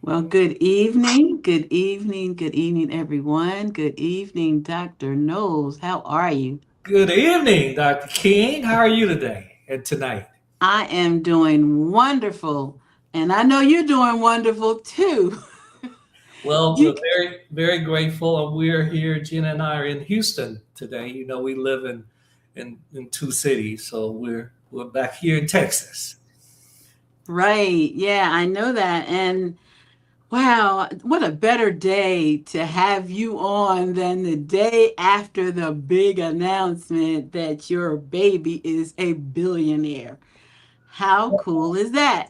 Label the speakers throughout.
Speaker 1: Well, good evening, good evening, good evening, everyone. Good evening, Dr. Knowles. How are you?
Speaker 2: Good evening, Dr. King. How are you today and tonight?
Speaker 1: I am doing wonderful, and I know you're doing wonderful too.
Speaker 2: Well,
Speaker 1: You
Speaker 2: we're very, very grateful. And we're here, Gina and I are in Houston today. We live in two cities, so we're back here in Texas.
Speaker 1: right? Yeah, I know that. And wow, what a better day to have you on than the day after the big announcement that your baby is a billionaire. How cool is that?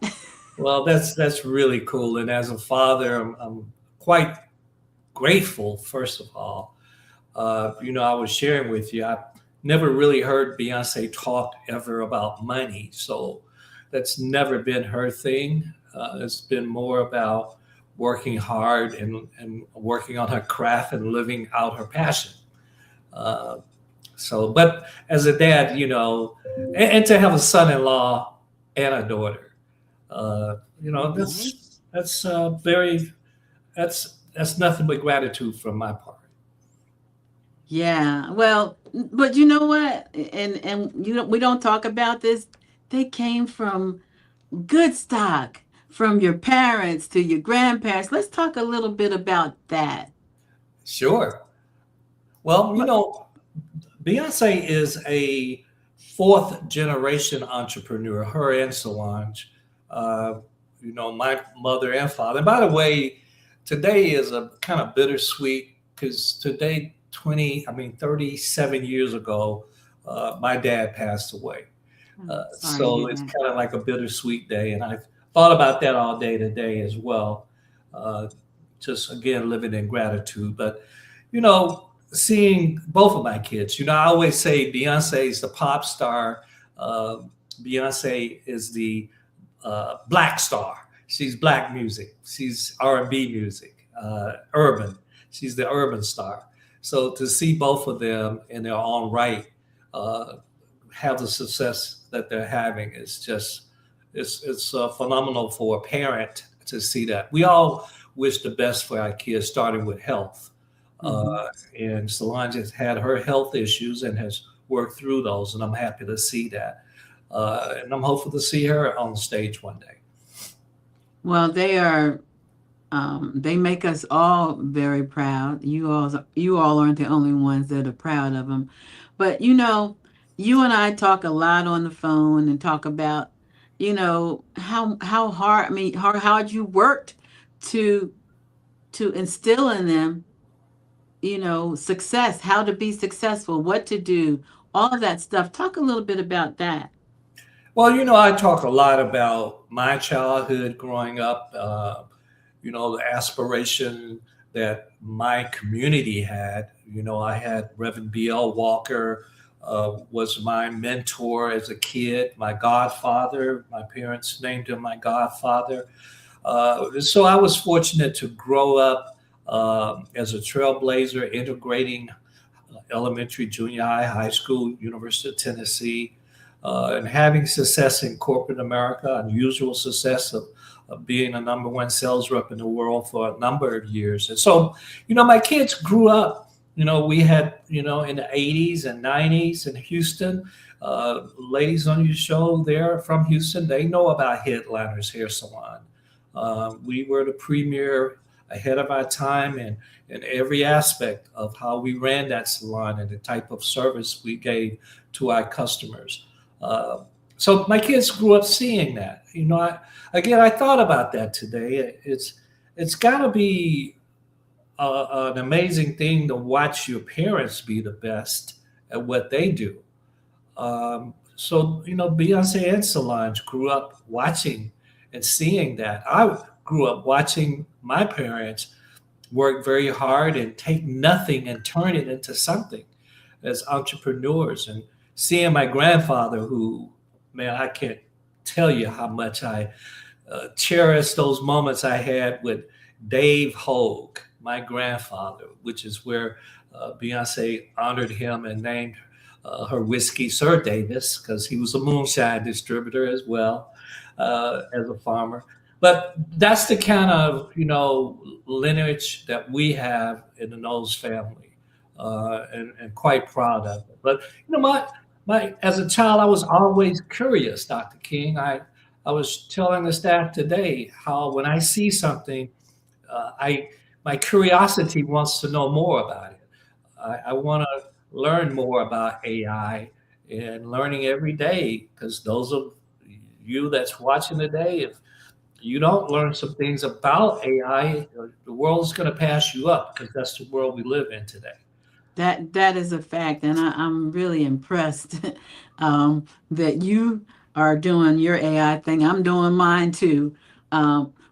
Speaker 2: Well, that's really cool. And as a father, I'm quite grateful, first of all. I was sharing with you, I never really heard Beyonce talk ever about money. So that's never been her thing. It's been more about working hard and working on her craft and living out her passion. Uh, but as a dad, and to have a son-in-law and a daughter,
Speaker 1: Right.
Speaker 2: that's very that's nothing but gratitude from my part.
Speaker 1: Yeah. Well, but you know what? And we don't talk about this. They came from good stock, from your parents to your grandparents. Let's talk a little bit about that.
Speaker 2: Sure. Well,
Speaker 1: What?
Speaker 2: Beyonce is a fourth generation entrepreneur, her and Solange. Uh, my mother and father. And by the way, today is a kind of bittersweet because today, 37 years ago, my dad passed away.
Speaker 1: I'm sorry to
Speaker 2: So
Speaker 1: hear
Speaker 2: it's
Speaker 1: that.
Speaker 2: kind of like a bittersweet day. And I've thought about that all day today as well. Uh, just again, living in gratitude. But, seeing both of my kids, I always say Beyonce is the pop star. Uh, Beyonce is the black star. She's black music. She's R&B music, urban. She's the urban star. So to see both of them in their own right, uh, have the success that they're having is just it's phenomenal for a parent to see that. We all wish the best for our kids, starting with health.
Speaker 1: Hmm.
Speaker 2: Uh, and Solange has had her health issues and has worked through those, and I'm happy to see that. And I'm hopeful to see her on stage one day.
Speaker 1: Well, they are. They make us all very proud. You all aren't the only ones that are proud of them. But you and I talk a lot on the phone and talk about, how hard. I mean, how hard you worked to instill in them, success, how to be successful, what to do, all of that stuff. Talk a little bit about that.
Speaker 2: Well, I talk a lot about my childhood growing up, the aspiration that my community had. I had Reverend B.L. Walker was my mentor as a kid, my godfather. My parents named him my godfather. So I was fortunate to grow up as a trailblazer, integrating elementary, junior high, high school, University of Tennessee, and having success in corporate America, unusual success of being a number one sales rep in the world for a number of years. And so, my kids grew up, we had, in the 80s and 90s in Houston. Ladies on your show, they're from Houston. They know about Headliners Hair Salon. We were the premier, ahead of our time, in every aspect of how we ran that salon and the type of service we gave to our customers. Uh, so my kids grew up seeing that. I thought about that today. It's got to be an amazing thing to watch your parents be the best at what they do. Beyonce and Solange grew up watching and seeing that. I grew up watching my parents work very hard and take nothing and turn it into something as entrepreneurs, and seeing my grandfather, who, man, I can't tell you how much I cherish those moments I had with Dave Hogue, my grandfather, which is where Beyonce honored him and named her whiskey Sir Davis, because he was a moonshine distributor as well as a farmer. But that's the kind of lineage that we have in the Knowles family, and quite proud of it. But my as a child, I was always curious, Dr. King. I was telling the staff today how when I see something, I my curiosity wants to know more about it. I want to learn more about AI and learning every day because those of you that's watching today, if you don't learn some things about AI, the world's going to pass you up because that's the world we live in today.
Speaker 1: That is a fact, and I'm really impressed that you are doing your AI thing. I'm doing mine too.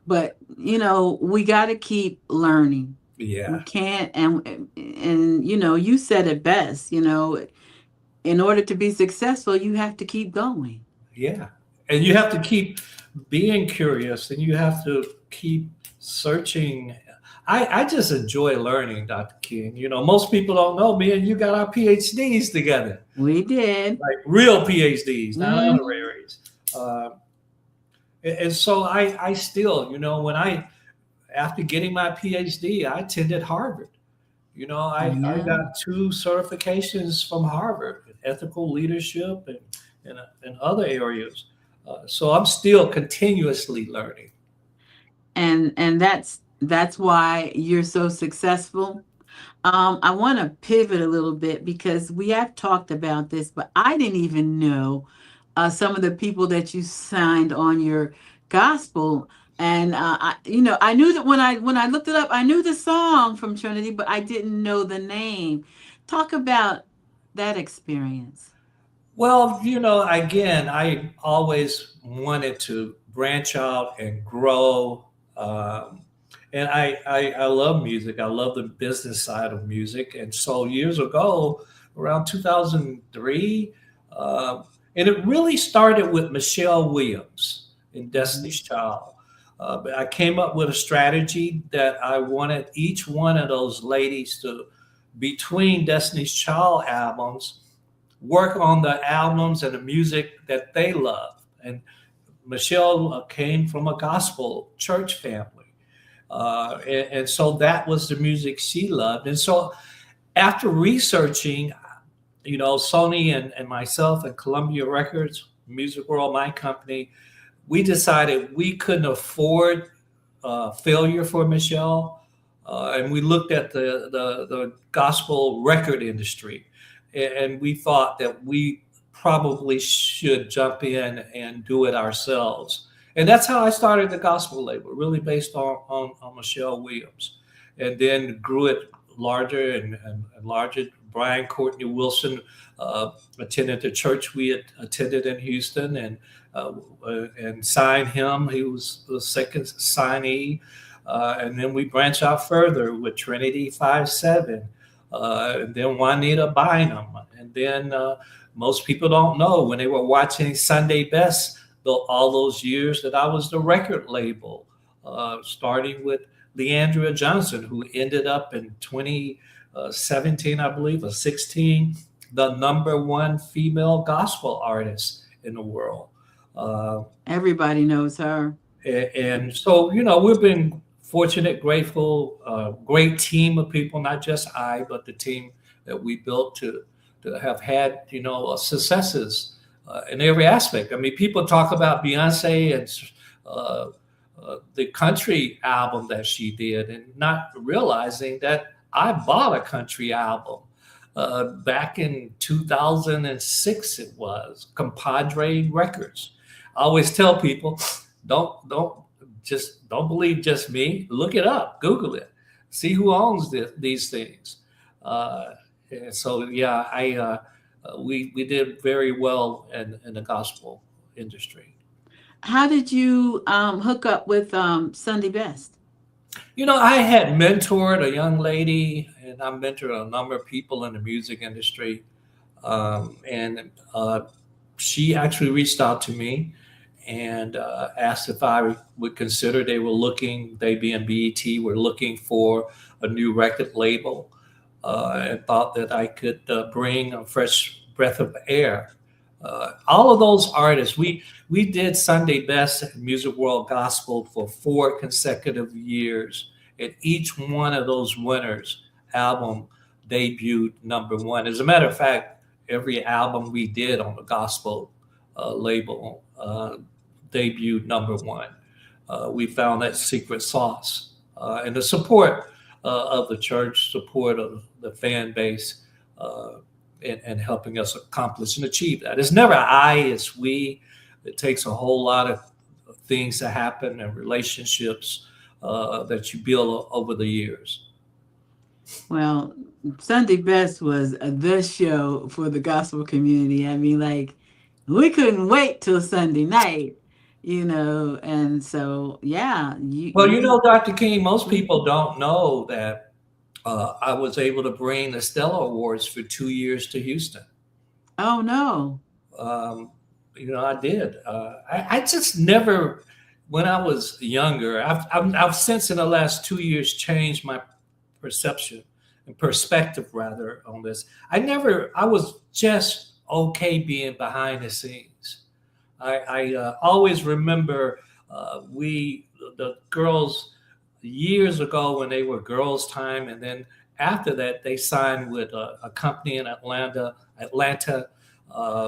Speaker 1: But we got to keep learning. We
Speaker 2: Yeah,
Speaker 1: can't, and you said it best. In order to be successful, you have to keep going.
Speaker 2: yeah. And you have to keep being curious and you have to keep searching. I just enjoy learning, Dr. King. Most people don't know me and you got our PhDs together,
Speaker 1: We did.
Speaker 2: like real PhDs, not
Speaker 1: Hmm.
Speaker 2: honoraries. Uh, and so I still, when after getting my PhD, I attended Harvard. I
Speaker 1: Yeah.
Speaker 2: got two certifications from Harvard in ethical leadership and other areas. So I'm still continuously learning.
Speaker 1: And that's why you're so successful. I want to pivot a little bit because we have talked about this, but I didn't even know some of the people that you signed on your gospel. And I knew that when I looked it up, I knew the song from Trinity, but I didn't know the name. Talk about that experience.
Speaker 2: Well, again, I always wanted to branch out and grow. And I love music. I love the business side of music. And so years ago, around 2003, uh, and it really started with Michelle Williams in
Speaker 1: Mhm.
Speaker 2: Destiny's Child. But I came up with a strategy that I wanted each one of those ladies to, between Destiny's Child albums, work on the albums and the music that they love. And Michelle came from a gospel church family. And so that was the music she loved. And so after researching, Sony and myself and Columbia Records, Music World, my company, we decided we couldn't afford failure for Michelle. And we looked at the gospel record industry, and we thought that we probably should jump in and do it ourselves. And that's how I started the gospel label, really based on Michelle Williams, and then grew it larger and larger. Brian Courtney Wilson attended the church we had attended in Houston, uh, and signed him. He was the second signee. And then we branch out further with Trinity 5-7, and then Juanita Bynum. And then most people don't know when they were watching Sunday Best all those years that I was the record label, starting with Leandria Johnson, who ended up in 2017, I believe, or 16, the number one female gospel artist in the world. Uh,
Speaker 1: Everybody knows her.
Speaker 2: and so, we've been fortunate, grateful, great team of people, not just I, but the team that we built to have had, successes in every aspect. I mean, people talk about Beyonce and uh, the country album that she did, and not realizing that I bought a country album back in 2006. It was Compadre Records. I always tell people, don't believe just me. Look it up, Google it, see who owns these things. And so yeah, we did very well in the gospel industry.
Speaker 1: How did you hook up with Sunday Best?
Speaker 2: I had mentored a young lady, and I mentored a number of people in the music industry, and she actually reached out to me and asked if I would consider. They being BET were looking for a new record label, and thought that I could bring a fresh breath of air All of those artists, we did Sunday Best Music World Gospel for 4 consecutive years, and each one of those winners album debuted number one. As a matter of fact, every album we did on the gospel label debuted number one. We found that secret sauce, and the support of the church, support of the fan base. And helping us accomplish and achieve that. It's never I, it's we. It takes a whole lot of things to happen and relationships that you build over the years.
Speaker 1: Well, Sunday Best was the show for the gospel community. I mean, like, we couldn't wait till Sunday night, and so yeah,
Speaker 2: Well,
Speaker 1: you
Speaker 2: Dr. King, most people don't know that I was able to bring the Stella Awards for 2 years to Houston.
Speaker 1: oh no.
Speaker 2: Um, I did. I just never, when I was younger, I've since in the last 2 years changed my perception and perspective rather on this. I was just okay being behind the scenes. I always remember the girls years ago when they were Girls Time, and then after that they signed with a company in Atlanta,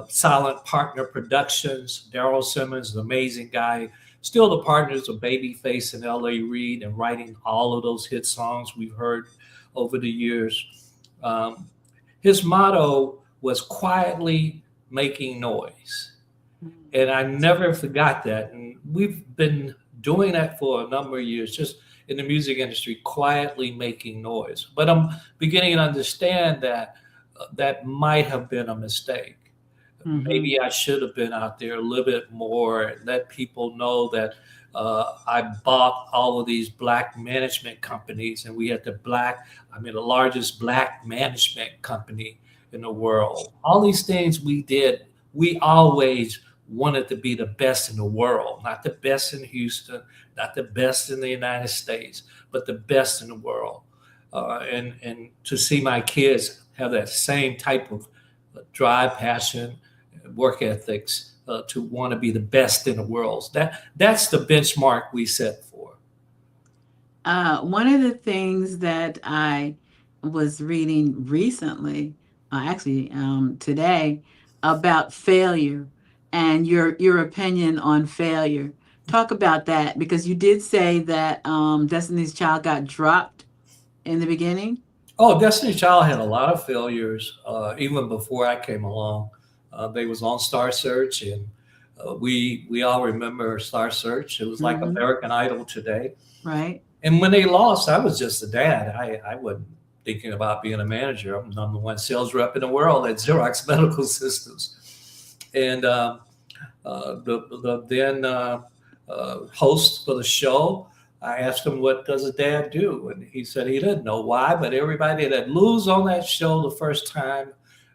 Speaker 2: Silent Partner Productions. Daryl Simmons, an amazing guy, still the partners of Babyface and L.A. Reid, and writing all of those hit songs we've heard over the years. Um, his motto was quietly making noise. And I never forgot that. And we've been doing that for a number of years, just in the music industry, quietly making noise. But I'm beginning to understand that that might have been a mistake.
Speaker 1: Mm-hmm.
Speaker 2: Maybe I should have been out there a little bit more and let people know that I bought all of these black management companies, and we had the largest black management company in the world. All these things we did, we always wanted to be the best in the world, not the best in Houston, not the best in the United States, but the best in the world. And to see my kids have that same type of drive, passion, work ethics to want to be the best in the world. That's the benchmark we set for.
Speaker 1: One of the things that I was reading recently, actually today, about failure and your opinion on failure. Talk about that because you did say that Destiny's Child got dropped in the beginning.
Speaker 2: Oh, Destiny Child had a lot of failures even before I came along. They was on Star Search, and we all remember Star Search. It was like
Speaker 1: Mm-hmm.
Speaker 2: American Idol today.
Speaker 1: Right.
Speaker 2: And when they lost, I was just a dad. I wasn't thinking about being a manager. I'm the number one sales rep in the world at Xerox Medical Systems. And the then host for the show, I asked him, what does a dad do? And he said he didn't know why, but everybody that lose on that show the first time,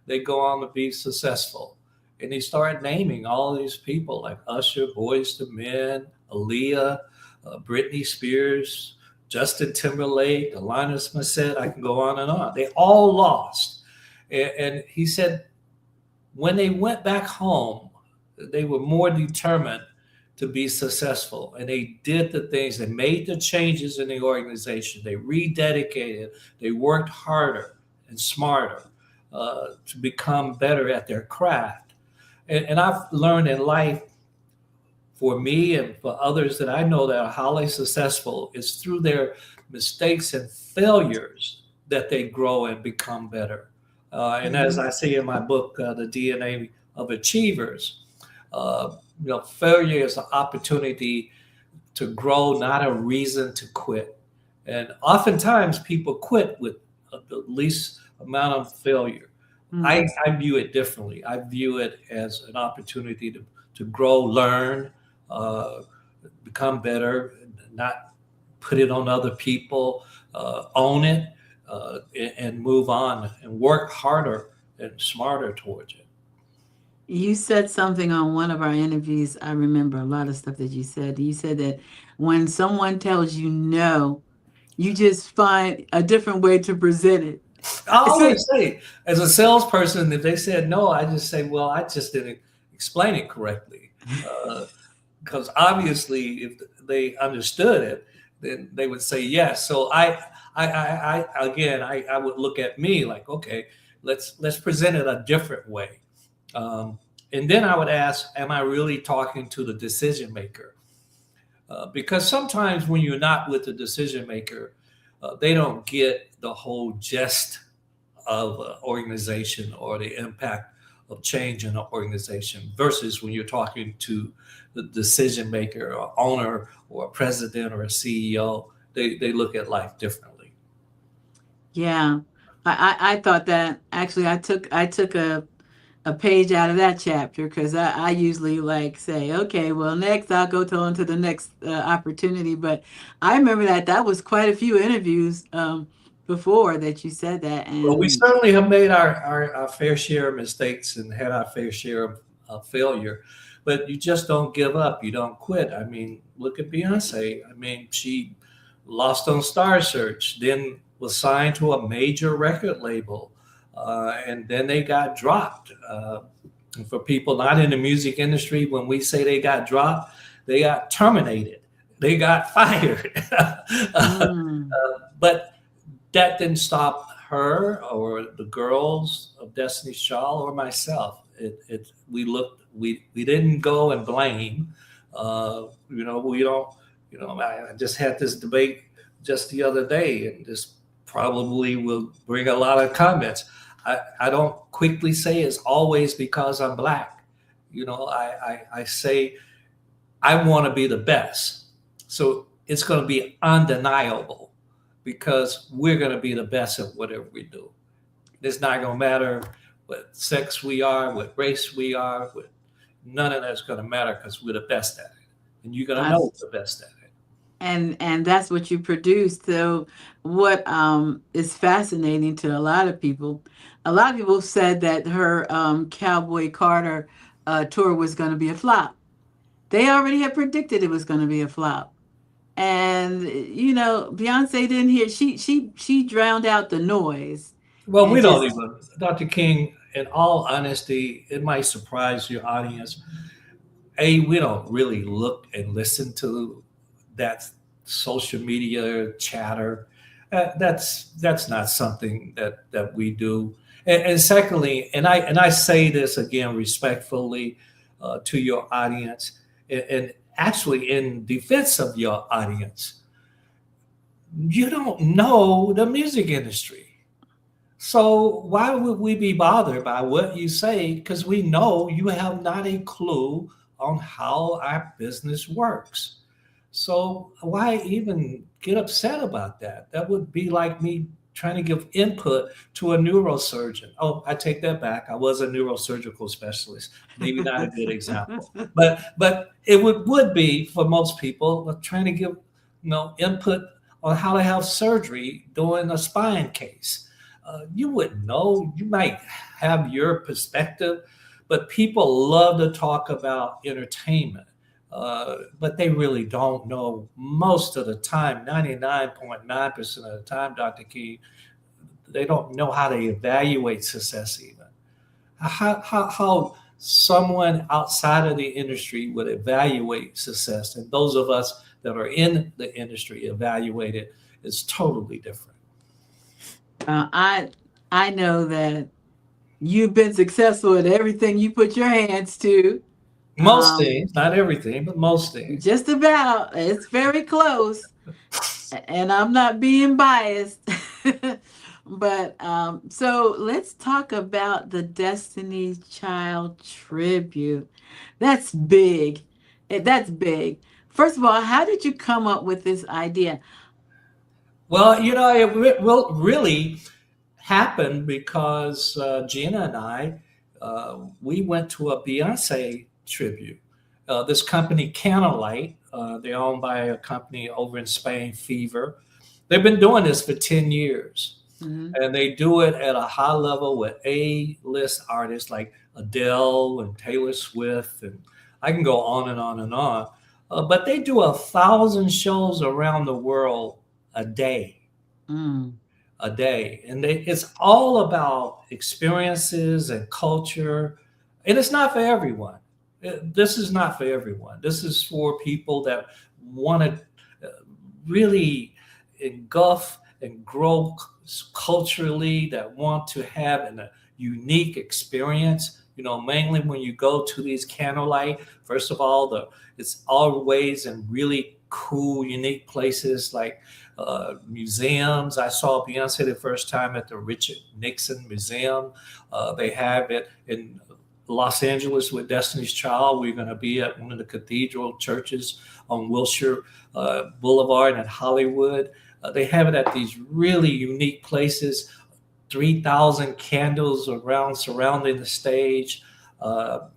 Speaker 2: they go on to be successful. And he started naming all these people like Usher, Boyz II Men, Aaliyah, Britney Spears, Justin Timberlake, Alanis Morissette. I can go on and on. They all lost. And he said when they went back home, they were more determined to be successful. And they did the things, they made the changes in the organization. They rededicated, they worked harder and smarter to become better at their craft. And I've learned in life, for me and for others that I know that are highly successful, is through their mistakes and failures that they grow and become better. And as
Speaker 1: Mm-hmm.
Speaker 2: I say in my book, The DNA of Achievers, failure is an opportunity to grow, not a reason to quit. And oftentimes people quit with the least amount of failure. I,
Speaker 1: Mm-hmm.
Speaker 2: I view it differently. I view it as an opportunity to grow, learn, uh, become better, not put it on other people, own it, and move on and work harder and smarter towards it.
Speaker 1: You said something on one of our interviews. I remember a lot of stuff that you said. You said that when someone tells you no, you just find a different way to present it.
Speaker 2: I
Speaker 1: So,
Speaker 2: always say, as a salesperson, if they said no, I just say, well, I just didn't. explain it correctly. Because obviously, if they understood it, then they would say yes. So I again, I would look at me like, okay, let's present it a different way. Um, and then I would ask, am I really talking to the decision maker? Because sometimes when you're not with the decision maker, they don't get the whole gist of an organization or the impact of change in an organization versus when you're talking to the decision maker or owner or a president or a CEO, they look at life differently.
Speaker 1: Yeah. I thought that actually I took a page out of that chapter because I usually like say, okay, well, next I'll go on to the next opportunity. But I remember that was quite a few interviews before that you said that.
Speaker 2: Well, we
Speaker 1: And
Speaker 2: certainly have made our fair share of mistakes and had our fair share of failure, but you just don't give up. You don't quit. I mean, look at Beyonce. I mean, she lost on Star Search, then was signed to a major record label, and then they got dropped. And for people not in the music industry, when we say they got dropped, they got terminated, they got fired.
Speaker 1: mm,
Speaker 2: But that didn't stop her or the girls of Destiny's Child or myself. We didn't go and blame. We don't. I just had this debate just the other day, and this probably will bring a lot of comments. I don't quickly say it's always because I'm black. I say I want to be the best. So it's going to be undeniable because we're going to be the best at whatever we do. It's not going to matter what sex we are, what race we are. None of that's going to matter because we're the best at it. And you're going to
Speaker 1: I,
Speaker 2: know the best at it.
Speaker 1: and that's what you produced. So what is fascinating to a lot of people said that her Cowboy Carter tour was going to be a flop. They already had predicted it was going to be a flop. And Beyonce didn't hear. She drowned out the noise
Speaker 2: Well,
Speaker 1: and
Speaker 2: we don't
Speaker 1: just
Speaker 2: even, Dr. King, in all honesty, it might surprise your audience. We don't really look and listen to that social media chatter. That's not something that we do. And secondly, and I say this again respectfully to your audience, and actually in defense of your audience, you don't know the music industry. So why would we be bothered by what you say? Because we know you have not a clue on how our business works. So why even get upset about that? That would be like me trying to give input to a neurosurgeon. Oh, I take that back. I was a neurosurgical specialist. Maybe not a good example, but it would be for most people trying to give input on how to have surgery during a spine case. You wouldn't know. You might have your perspective, but people love to talk about entertainment. But they really don't know most of the time, 99.9% of the time, Dr. Key, they don't know how to evaluate success even. How someone outside of the industry would evaluate success, and those of us that are in the industry evaluate it is totally different.
Speaker 1: uh, I I know that you've been successful at everything you put your hands to.
Speaker 2: Most
Speaker 1: Um,
Speaker 2: things, not everything, but most things.
Speaker 1: just about. It's very close, and I'm not being biased. But so let's talk about the Destiny's Child tribute. That's big. That's big. First of all, how did you come up with this idea?
Speaker 2: Well, it will really happen because Gina and I, we went to a Beyonce tribute. This company, Candlelight, they're owned by a company over in Spain, Fever. They've been doing this for 10 years.
Speaker 1: Hmm.
Speaker 2: And they do it at a high level with A-list artists like Adele and Taylor Swift. And I can go on and on and on. But they do 1,000 shows around the world a day
Speaker 1: Mm.
Speaker 2: and it's all about experiences and culture, and it's not for everyone. This is not for everyone. This is for people that want to really engulf and grow culturally, that want to have a unique experience. Mainly when you go to these candlelight, first of all, it's always in really cool, unique places like museums. I saw Beyonce the first time at the Richard Nixon Museum. They have it in Los Angeles with Destiny's Child. We're going to be at one of the cathedral churches on Wilshire Boulevard in Hollywood. They have it at these really unique places, 3,000 candles around surrounding the stage. Uh,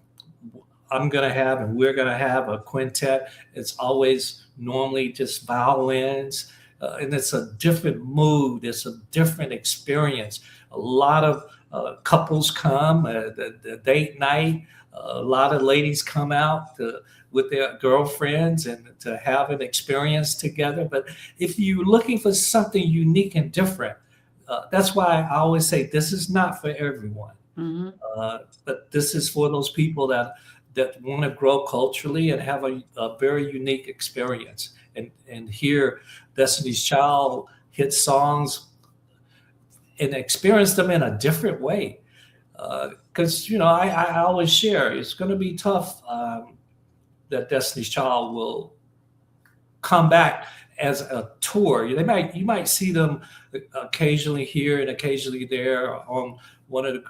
Speaker 2: I'm going to have, and we're going to have a quintet. It's always normally just violins, and it's a different mood. It's a different experience. A lot of couples come, the date night. A lot of ladies come out with their girlfriends and to have an experience together. But if you're looking for something unique and different, that's why I always say this is not for everyone.
Speaker 1: Hmm.
Speaker 2: But this is for those people that want to grow culturally and have a very unique experience and hear Destiny's Child hit songs and experience them in a different way. Because I always share it's going to be tough that Destiny's Child will come back as a tour. You might see them occasionally here and occasionally there on one of the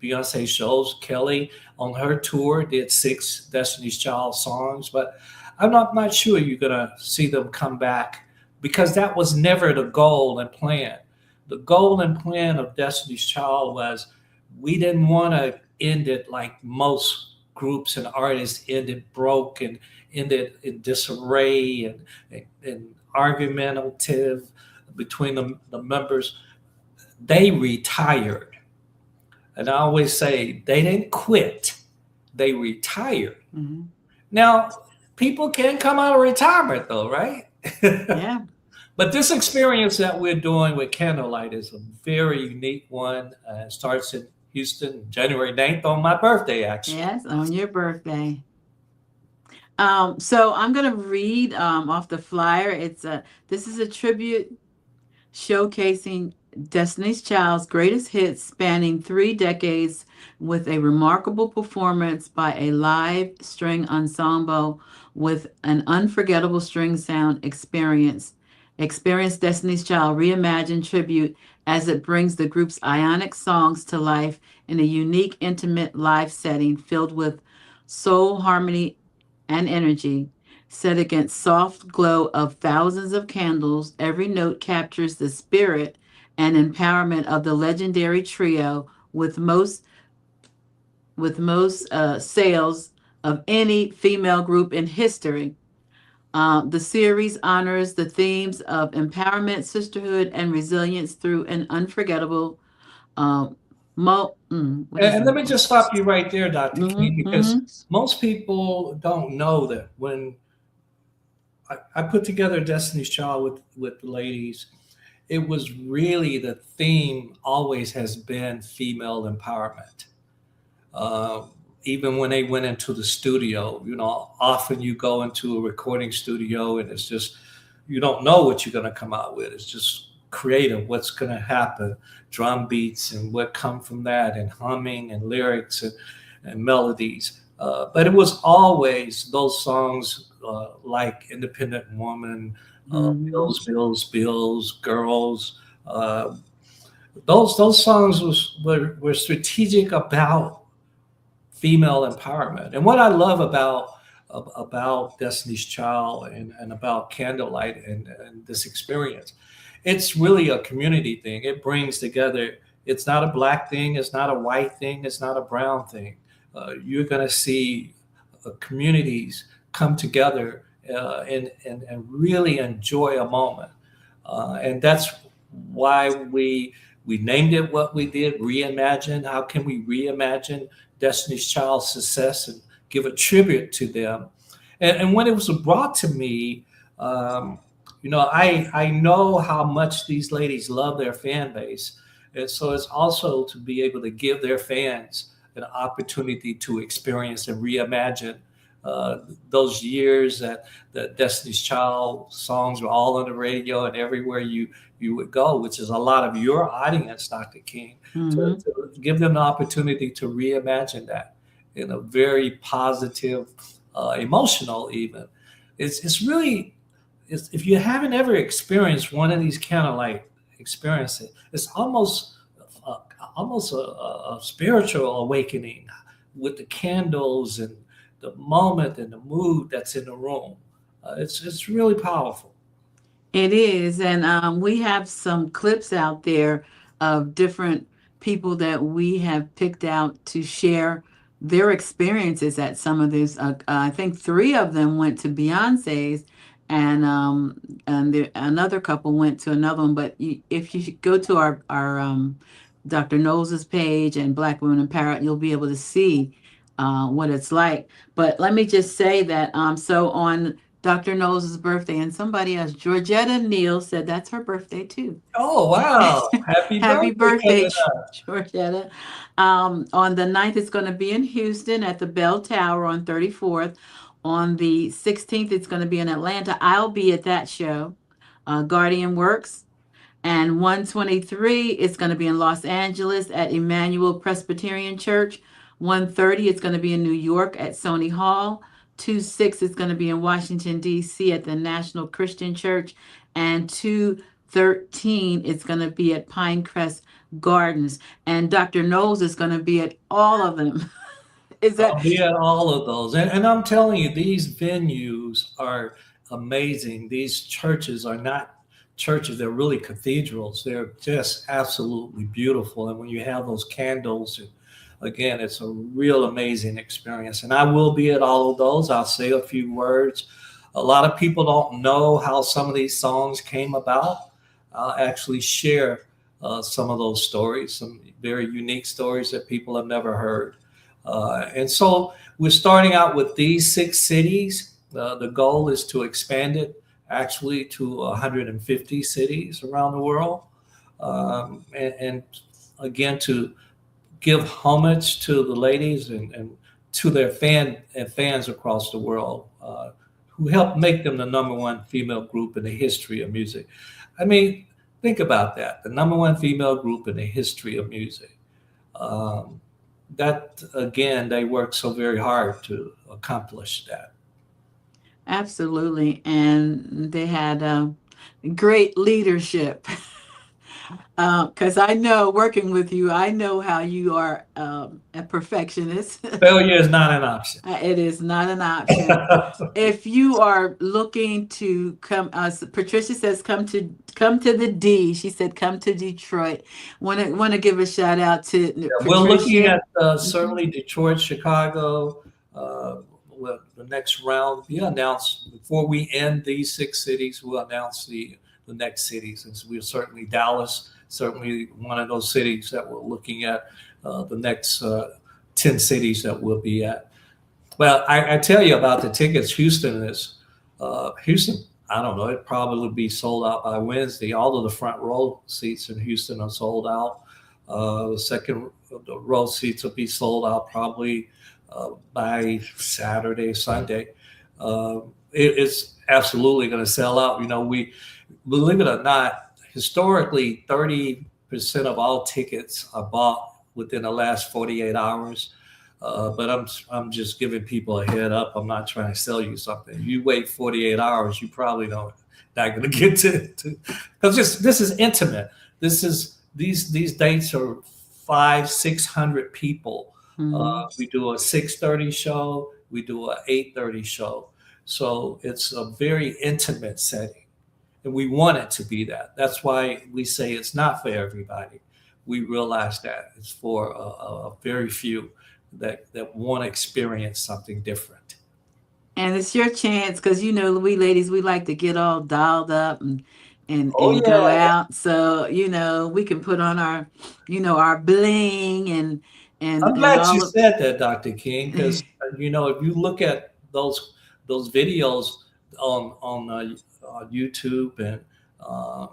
Speaker 2: Beyonce shows. Kelly on her tour did 6 Destiny's Child songs, but I'm not sure you're gonna see them come back because that was never the goal and plan. The goal and plan of Destiny's Child was we didn't want to end it like most groups and artists ended broke and ended in disarray and argumentative between the members. They retired. And I always say they didn't quit, they retired.
Speaker 1: Hmm.
Speaker 2: Now, people can come out of retirement though, right?
Speaker 1: Yeah.
Speaker 2: But this experience that we're doing with Candlelight is a very unique one. It starts in Houston, January 9th on my birthday, actually.
Speaker 1: Yes, on your birthday. So I'm gonna read off the flyer. This is a tribute showcasing Destiny's Child's greatest hits spanning 3 decades with a remarkable performance by a live string ensemble with an unforgettable string sound experience. Experience Destiny's Child Reimagined tribute as it brings the group's ionic songs to life in a unique, intimate live setting filled with soul, harmony, and energy. Set against soft glow of thousands of candles, every note captures the spirit and empowerment of the legendary trio with most sales of any female group in history. The series honors the themes of empowerment, sisterhood, and resilience through an unforgettable what is
Speaker 2: And let
Speaker 1: it?
Speaker 2: me just stop you right there, Dr.
Speaker 1: Hmm.
Speaker 2: King,
Speaker 1: Hmm.
Speaker 2: because most people don't know that when I put together Destiny's Child with the ladies, it was really the theme always has been female empowerment. Uh, Even when they went into the studio, often you go into a recording studio and it's just, you don't know what you're going to come out with. It's just creative, what's going to happen, drum beats and what come from that, and humming and lyrics and melodies. But it was always those songs like Independent Woman,
Speaker 1: Hmm.
Speaker 2: Bills, Bills, Bills, Girls. Those songs were strategic about female empowerment. And what I love about Destiny's Child and about Candlelight and this experience, it's really a community thing. It brings together. It's not a black thing. It's not a white thing. It's not a brown thing. You're going to see communities come together and really enjoy a moment. And that's why we named it what we did, reimagine. How can we reimagine Destiny's Child's success and give a tribute to them? And when it was brought to me, I know how much these ladies love their fan base, and so it's also to be able to give their fans an opportunity to experience and reimagine uh, those years that the Destiny's Child songs were all on the radio and everywhere you would go, which is a lot of your audience, Dr. King,
Speaker 1: Hmm.
Speaker 2: to give them the opportunity to reimagine that in a very positive, emotional even. It's really, if you haven't ever experienced one of these candlelight experiences, it's uh, almost a spiritual awakening with the candles and the moment and the mood that's in the room. It's really powerful.
Speaker 1: It is, and we have some clips out there of different people that we have picked out to share their experiences at some of this. I think three of them went to Beyonce's, and another couple went to another one. But if you go to our Dr. Knowles's page and Black Women in Power, you'll be able to see what it's like. But let me just say that so on Dr. Knowles' birthday, and somebody else, Georgetta Neal, said that's her birthday too.
Speaker 2: Oh, wow. Happy
Speaker 1: Happy
Speaker 2: birthday
Speaker 1: birthday,
Speaker 2: coming up.
Speaker 1: Georgetta. On the 9th, it's going to be in Houston at the Bell Tower on 34th. On the 16th, it's going to be in Atlanta. I'll be at that show. Guardian Works. And 123, it's going to be in Los Angeles at Emmanuel Presbyterian Church. 130, it's going to be in New York at Sony Hall. 26, it's going to be in Washington, D.C. at the National Christian Church. And 213, it's going to be at Pinecrest Gardens. And Dr. Knowles is going to be at all of them. Is that
Speaker 2: I'll be at all of those. And I'm telling you, these venues are amazing. These churches are not churches, they're really cathedrals. They're just absolutely beautiful. And when you have those candles, and again, it's a real amazing experience. And I will be at all of those. I'll say a few words. A lot of people don't know how some of these songs came about. I'll actually share some of those stories, some very unique stories that people have never heard. And so we're starting out with these 6 cities. The goal is to expand it actually to 150 cities around the world. And again, to give homage to the ladies and to their fans across the world who helped make them the number one female group in the history of music. I mean, think about that, the number one female group in the history of music. Um, that again, they worked so very hard to accomplish that.
Speaker 1: absolutely? And they had great leadership. Because I know working with you, I know how you are a perfectionist.
Speaker 2: Failure is not an option.
Speaker 1: It is not an option. If you are looking to come, Patricia says, come to the D. She said, come to Detroit. Want to give a shout out to
Speaker 2: We're looking
Speaker 1: Patricia.
Speaker 2: at
Speaker 1: Mhm.
Speaker 2: certainly Detroit, Chicago. The next round be announced before we end these 6 cities. We'll announce the next cities, and so we're certainly Dallas, certainly one of those cities that we're looking at. The next 10 cities that we'll be at. Well, I tell you about the tickets. Houston. I don't know. It probably will be sold out by Wednesday. All of the front row seats in Houston are sold out. The second the row seats will be sold out probably by Saturday, Sunday. It's absolutely going to sell out. You know, we believe it or not, historically, 30% of all tickets are bought within the last 48 hours. But I'm just giving people a head up. I'm not trying to sell you something. You wait 48 hours, you probably don't not going to get to because this is intimate. These dates are 500-600 people.
Speaker 1: Mhm.
Speaker 2: We do a 6:30 show. We do a 8:30 show. So it's a very intimate setting, and we want it to be that. That's why we say it's not for everybody. We realize that it's for a very few that want to experience something different.
Speaker 1: And it's your chance because we ladies, we like to get all dolled up and
Speaker 2: Oh
Speaker 1: go
Speaker 2: yeah,
Speaker 1: out. So we can put on our bling
Speaker 2: I'm
Speaker 1: and
Speaker 2: glad you
Speaker 1: all of.
Speaker 2: said that, Dr. King, because if you look at those videos on YouTube and uh,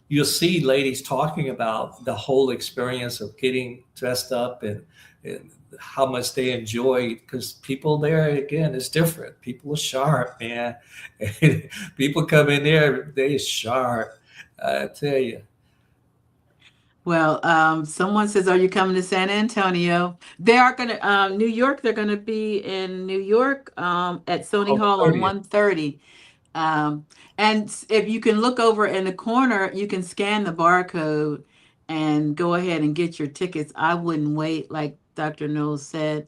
Speaker 2: you'll see ladies talking about the whole experience of getting dressed up and how much they enjoy, because people there again is different. People are sharp, man. People come in there, they sharp. I tell you.
Speaker 1: Well, someone says, "Are you coming to San Antonio?" They are going to New York. They're going to be in New York at Sony
Speaker 2: On the
Speaker 1: Hall on
Speaker 2: 30th.
Speaker 1: 1:30. And if you can look over in the corner, you can scan the barcode and go ahead and get your tickets. I wouldn't wait, like Dr. Knowles said.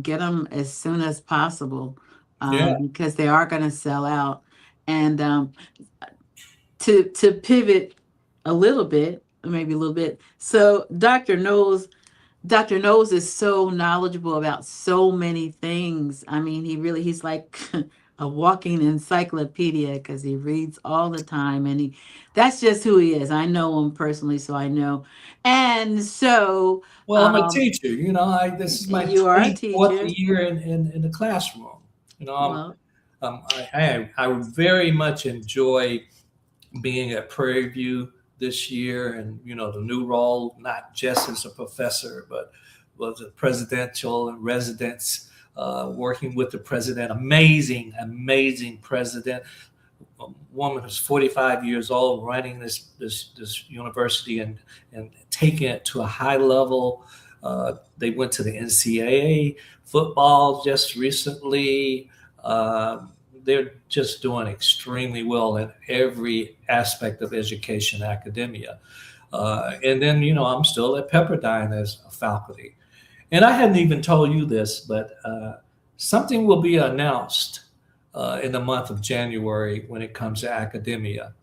Speaker 1: Get them as soon as possible
Speaker 2: Yeah.
Speaker 1: because they are going to sell out. And to pivot a little bit, maybe a little bit. So Dr. Knowles is so knowledgeable about so many things. I mean, he's like a walking encyclopedia because he reads all the time and that's just who he is. I know him personally, so I know. And so,
Speaker 2: Well, I'm a
Speaker 1: um,
Speaker 2: teacher. This is my
Speaker 1: you are a
Speaker 2: 24th
Speaker 1: teacher.
Speaker 2: year in the classroom. You know,
Speaker 1: Well,
Speaker 2: I very much enjoy being at Prairie View this year, and the new role, not just as a professor, but was a presidential and residence, working with the president. Amazing president. A woman who's 45 years old, running this university and taking it to a high level. They went to the NCAA football just recently. They're just doing extremely well in every aspect of education, academia. And then, I'm still at Pepperdine as a faculty. And I hadn't even told you this, but something will be announced in the month of January when it comes to academia.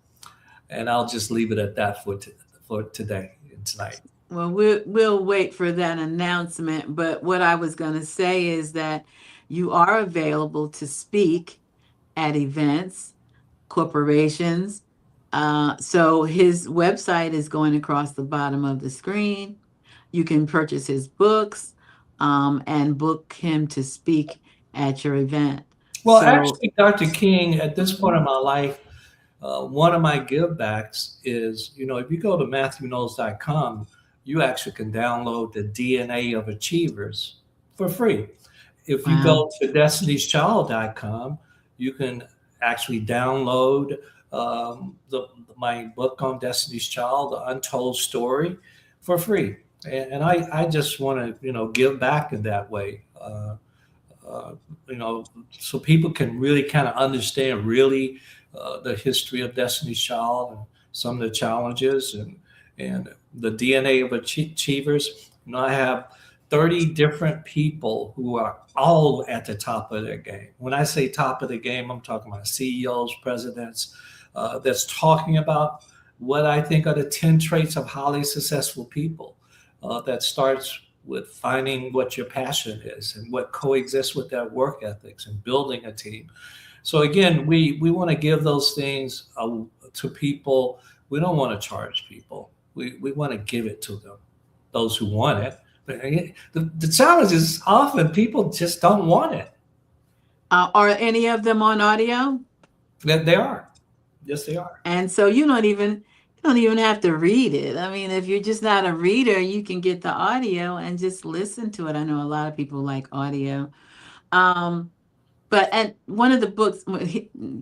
Speaker 2: And I'll just leave it at that for today and tonight.
Speaker 1: well, we'll wait for that announcement. But what I was going to say is that you are available to speak at events, corporations. So his website is going across the bottom of the screen. You can purchase his books and book him to speak at your event.
Speaker 2: Well,
Speaker 1: So,
Speaker 2: actually, Dr. King, at this point in
Speaker 1: mhm.
Speaker 2: my life, one of my give backs is, if you go to MathewKnowles.com, you actually can download the DNA of Achievers for free. If you
Speaker 1: Wow.
Speaker 2: go to Destiny'sChild.com, you can actually download my book on Destiny's Child, The Untold Story, for free. And I just want to, give back in that way. Uh, so people can really kind of understand really the history of Destiny's Child and some of the challenges and the DNA of achievers. I have 30 different people who are all at the top of their game. When I say top of the game, I'm talking about CEOs, presidents, that's talking about what I think are the 10 traits of highly successful people. That starts with finding what your passion is and what coexists with that work ethics and building a team. So again, we want to give those things to people. We don't want to charge people. We want to give it to them, those who want it. But the challenge is often people just don't want it.
Speaker 1: Are any of them on audio?
Speaker 2: That they are. Yes, they are.
Speaker 1: And so you don't even have to read it. I mean, if you're just not a reader, you can get the audio and just listen to it. I know a lot of people like audio. Um, but and one of the books,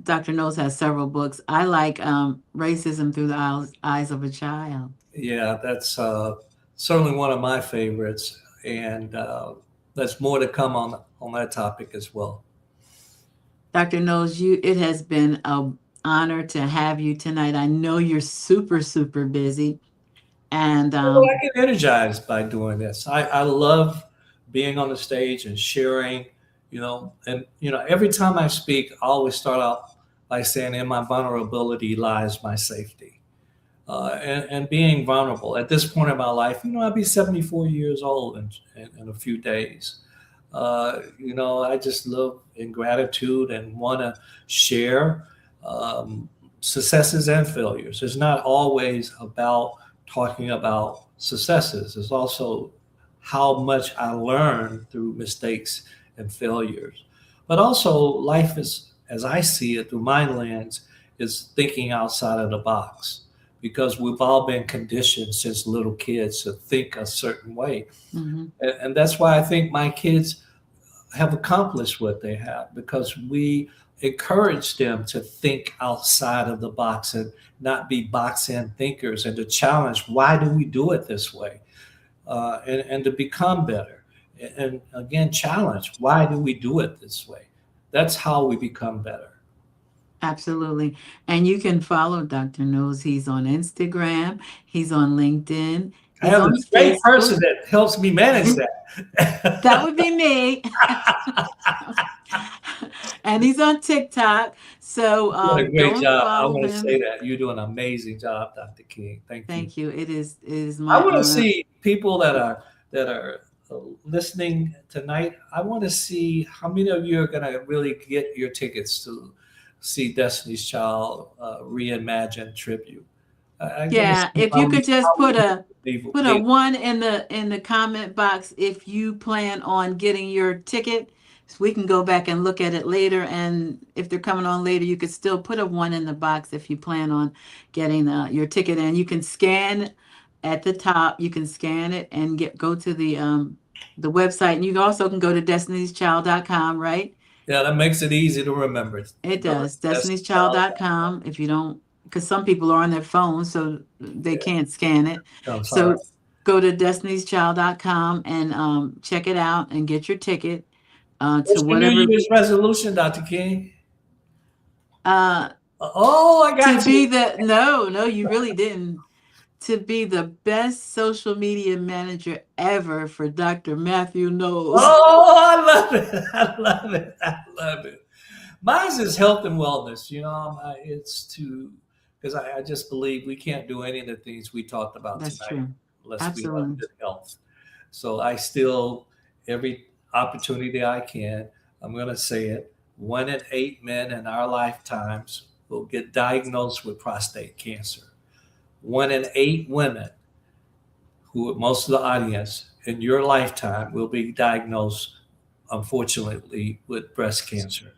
Speaker 1: Dr. Knowles has several books. I like Racism Through the Eyes of a Child.
Speaker 2: Yeah, that's certainly one of my favorites, and there's more to come on that topic as well.
Speaker 1: Dr. Knowles, it has been an honor to have you tonight. I know you're super, super busy. And
Speaker 2: Well, I get energized by doing this. I love being on the stage and sharing, and every time I speak, I always start out by saying, "In my vulnerability lies my safety," and being vulnerable. At this point in my life, I'll be 74 years old in a few days. I just live in gratitude and want to share successes and failures. It's not always about talking about successes. It's also how much I learned through mistakes and failures. But also, life is, as I see it through my lens, is thinking outside of the box. because we've all been conditioned since little kids to think a certain way.
Speaker 1: Mm-hmm.
Speaker 2: And that's why I think my kids have accomplished what they have, because we encourage them to think outside of the box and not be box in thinkers, and to challenge why do we do it this way, and to become better. And again, challenge why do we do it this way. That's how we become better.
Speaker 1: Absolutely. And you can follow Dr. Knowles. He's on Instagram, he's on LinkedIn,
Speaker 2: I
Speaker 1: he's
Speaker 2: have
Speaker 1: on
Speaker 2: this great
Speaker 1: Facebook.
Speaker 2: person that helps me manage
Speaker 1: That
Speaker 2: that.
Speaker 1: would be me. And he's on TikTok. So
Speaker 2: You're doing a
Speaker 1: go
Speaker 2: great
Speaker 1: and
Speaker 2: job. I
Speaker 1: follow
Speaker 2: want to say
Speaker 1: him.
Speaker 2: that you're doing an amazing job, Dr. King. Thank you.
Speaker 1: Thank you. It is
Speaker 2: I
Speaker 1: my
Speaker 2: want to
Speaker 1: honor.
Speaker 2: see people that are listening tonight. I want to see how many of you are going to really get your tickets to see Destiny's Child reimagined tribute. I want to
Speaker 1: Yeah,
Speaker 2: see
Speaker 1: if you could just
Speaker 2: how
Speaker 1: put
Speaker 2: many
Speaker 1: a
Speaker 2: people
Speaker 1: put a
Speaker 2: they.
Speaker 1: one in the comment box if you plan on getting your ticket. So we can go back and look at it later, and if they're coming on later, you could still put a one in the box if you plan on getting your ticket. And you can scan at the top. You can scan it and go to the website, and you also can go to destinyschild.com, right?
Speaker 2: Yeah, that makes it easy to remember.
Speaker 1: It
Speaker 2: Remember,
Speaker 1: does.
Speaker 2: Destiny's Child.
Speaker 1: Destinyschild.com. If you don't, because some people are on their phones, so they
Speaker 2: Yeah,
Speaker 1: can't scan it.
Speaker 2: I'm sorry.
Speaker 1: So go to destinyschild.com and check it out and get your ticket to
Speaker 2: What's your New
Speaker 1: whatever.
Speaker 2: Year's resolution, Dr. King?
Speaker 1: Uh,
Speaker 2: Oh, I
Speaker 1: to
Speaker 2: got you.
Speaker 1: be the no, no, you really didn't. To be the best social media manager ever for Dr. Mathew Knowles.
Speaker 2: Oh, I love it. I love it. I love it. Mine's is health and wellness. It's to because I just believe we can't do any of the things we talked about
Speaker 1: That's
Speaker 2: tonight
Speaker 1: true.
Speaker 2: unless we have
Speaker 1: Absolutely.
Speaker 2: good health. So I still, every opportunity I can, I'm going to say it. 1 in 8 men in our lifetimes will get diagnosed with prostate cancer. 1 in 8 women, who most of the audience in your lifetime will be diagnosed, unfortunately, with breast cancer.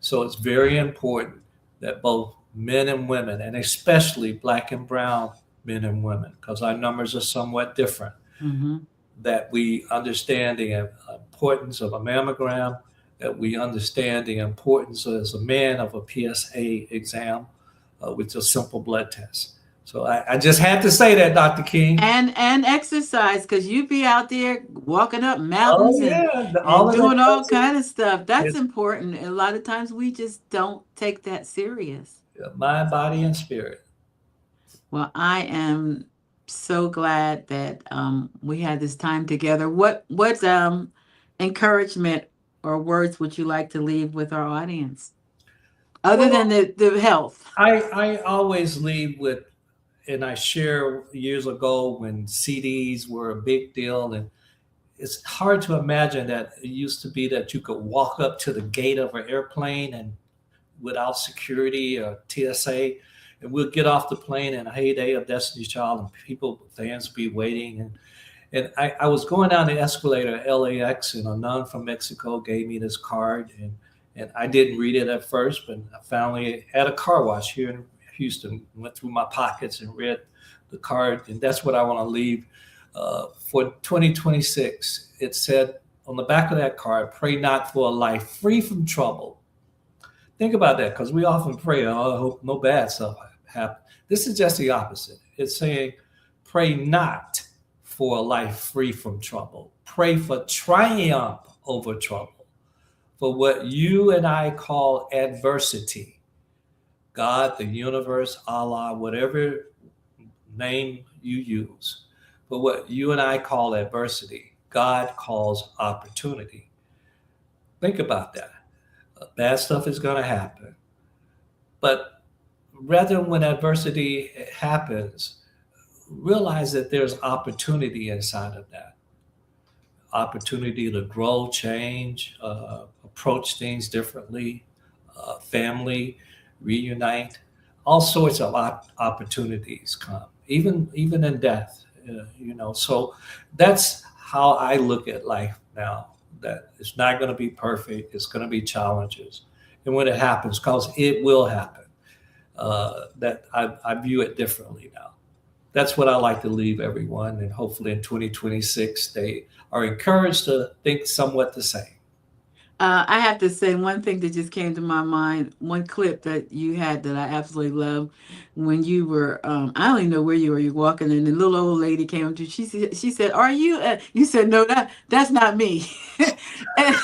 Speaker 2: So it's very important that both men and women, and especially black and brown men and women, because our numbers are somewhat different,
Speaker 1: Hmm.
Speaker 2: that we understand the importance of a mammogram, that we understand the importance as a man of a PSA exam, which is a simple blood test. So I just had to say that, Dr. King.
Speaker 1: And exercise, because you be out there walking up
Speaker 2: Oh
Speaker 1: mountains
Speaker 2: yeah, all
Speaker 1: and
Speaker 2: of that
Speaker 1: doing all
Speaker 2: goes in.
Speaker 1: kind of stuff. That's
Speaker 2: It's
Speaker 1: important. A lot of times we just don't take that serious.
Speaker 2: mind, body, and spirit.
Speaker 1: Well, I am so glad that we had this time together. What encouragement or words would you like to leave with our audience, other than
Speaker 2: Well,
Speaker 1: the health?
Speaker 2: I always leave with, and I share years ago when CDs were a big deal, and it's hard to imagine that it used to be that you could walk up to the gate of an airplane and without security or TSA, and we'll get off the plane in a heyday of Destiny's Child, and fans be waiting, and I was going down the escalator at LAX, and a nun from Mexico gave me this card, and I didn't read it at first, but I finally at a car wash here in Houston went through my pockets and read the card, and that's what I want to leave for 2026. It said on the back of that card, "Pray not for a life free from trouble." Think about that, because we often pray, "Oh, I hope no bad stuff happens." This is just the opposite. It's saying, "Pray not for a life free from trouble. Pray for triumph over trouble, for what you and I call adversity." God, the universe, Allah, whatever name you use, but what you and I call adversity, God calls opportunity. Think about that. Bad stuff is going to happen. But rather, when adversity happens, realize that there's opportunity inside of that, opportunity to grow, change, approach things differently, family, reunite. All sorts of opportunities come, even in death. So that's how I look at life now. That it's not going to be perfect. It's going to be challenges, and when it happens, because it will happen, that I view it differently now. That's what I like to leave everyone, and hopefully in 2026 they are encouraged to think somewhat the same.
Speaker 1: I have to say one thing that just came to my mind. One clip that you had that I absolutely love when you were, I don't even know where you were. You were walking, and the little old lady came up to you. She said, "Are you?" You said, "No, that's not me." And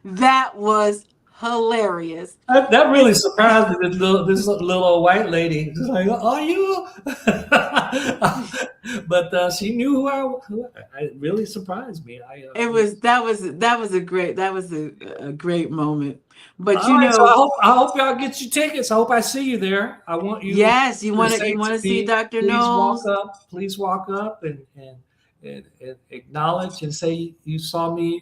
Speaker 1: that was hilarious.
Speaker 2: That really
Speaker 1: It's
Speaker 2: surprised me. This little old white lady, just like, "Are you?" But she knew who I. It really surprised me.
Speaker 1: it was that was a great a great moment. But
Speaker 2: All right, so I
Speaker 1: you know,
Speaker 2: hope I hope y'all get your tickets. I hope I see you there. I want you
Speaker 1: yes, you
Speaker 2: to
Speaker 1: want to
Speaker 2: say
Speaker 1: you
Speaker 2: to
Speaker 1: want to see
Speaker 2: me,
Speaker 1: Dr. Knowles.
Speaker 2: please walk up and acknowledge and say you saw me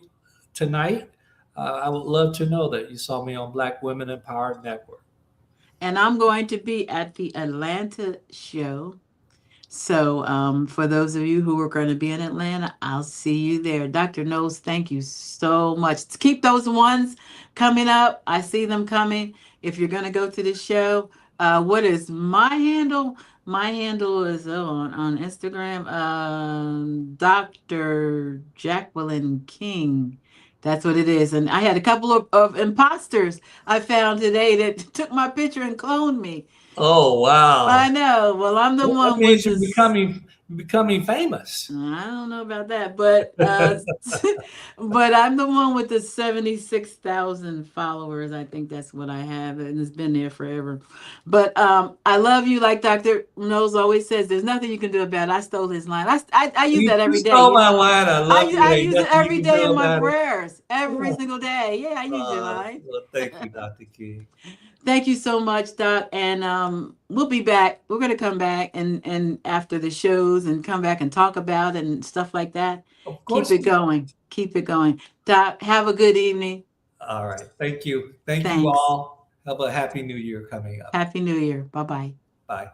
Speaker 2: tonight. I would love to know that you saw me on Black Women Empowered Network.
Speaker 1: And I'm going to be at the Atlanta show. So, for those of you who are going to be in Atlanta, I'll see you there. Dr. Knowles, thank you so much. Keep those ones coming up. I see them coming. If you're going to go to the show, what is my handle? My handle is on Instagram, Dr. Jacqueline King. That's what it is. And I had a couple of imposters I found today that took my picture and cloned me.
Speaker 2: Oh
Speaker 1: I
Speaker 2: wow!
Speaker 1: know. Well, I'm the
Speaker 2: Well, that
Speaker 1: one with
Speaker 2: means you're
Speaker 1: this.
Speaker 2: becoming famous.
Speaker 1: I don't know about that, but but I'm the one with the 76,000 followers. I think that's what I have, and it's been there forever. But I love you, like Dr. Knows always says. There's nothing you can do about it. I stole his line. I use
Speaker 2: You
Speaker 1: that every day.
Speaker 2: stole my line. I love you.
Speaker 1: I
Speaker 2: Ain't
Speaker 1: use it
Speaker 2: nothing you
Speaker 1: every
Speaker 2: can
Speaker 1: day
Speaker 2: do
Speaker 1: in my
Speaker 2: about it.
Speaker 1: prayers, every
Speaker 2: Yeah.
Speaker 1: single day. Yeah, I use your line.
Speaker 2: Well, thank you, Dr. King.
Speaker 1: Thank you so much, Doc. And we'll be back. We're going to come back and after the shows and come back and talk about it and stuff like that.
Speaker 2: Of
Speaker 1: Keep
Speaker 2: course
Speaker 1: it
Speaker 2: we will.
Speaker 1: going. Keep it going. Doc, have a good evening.
Speaker 2: All right. Thank you. Thank you
Speaker 1: Thanks.
Speaker 2: all. Have a happy new year coming up.
Speaker 1: Happy New Year. Bye bye.
Speaker 2: Bye.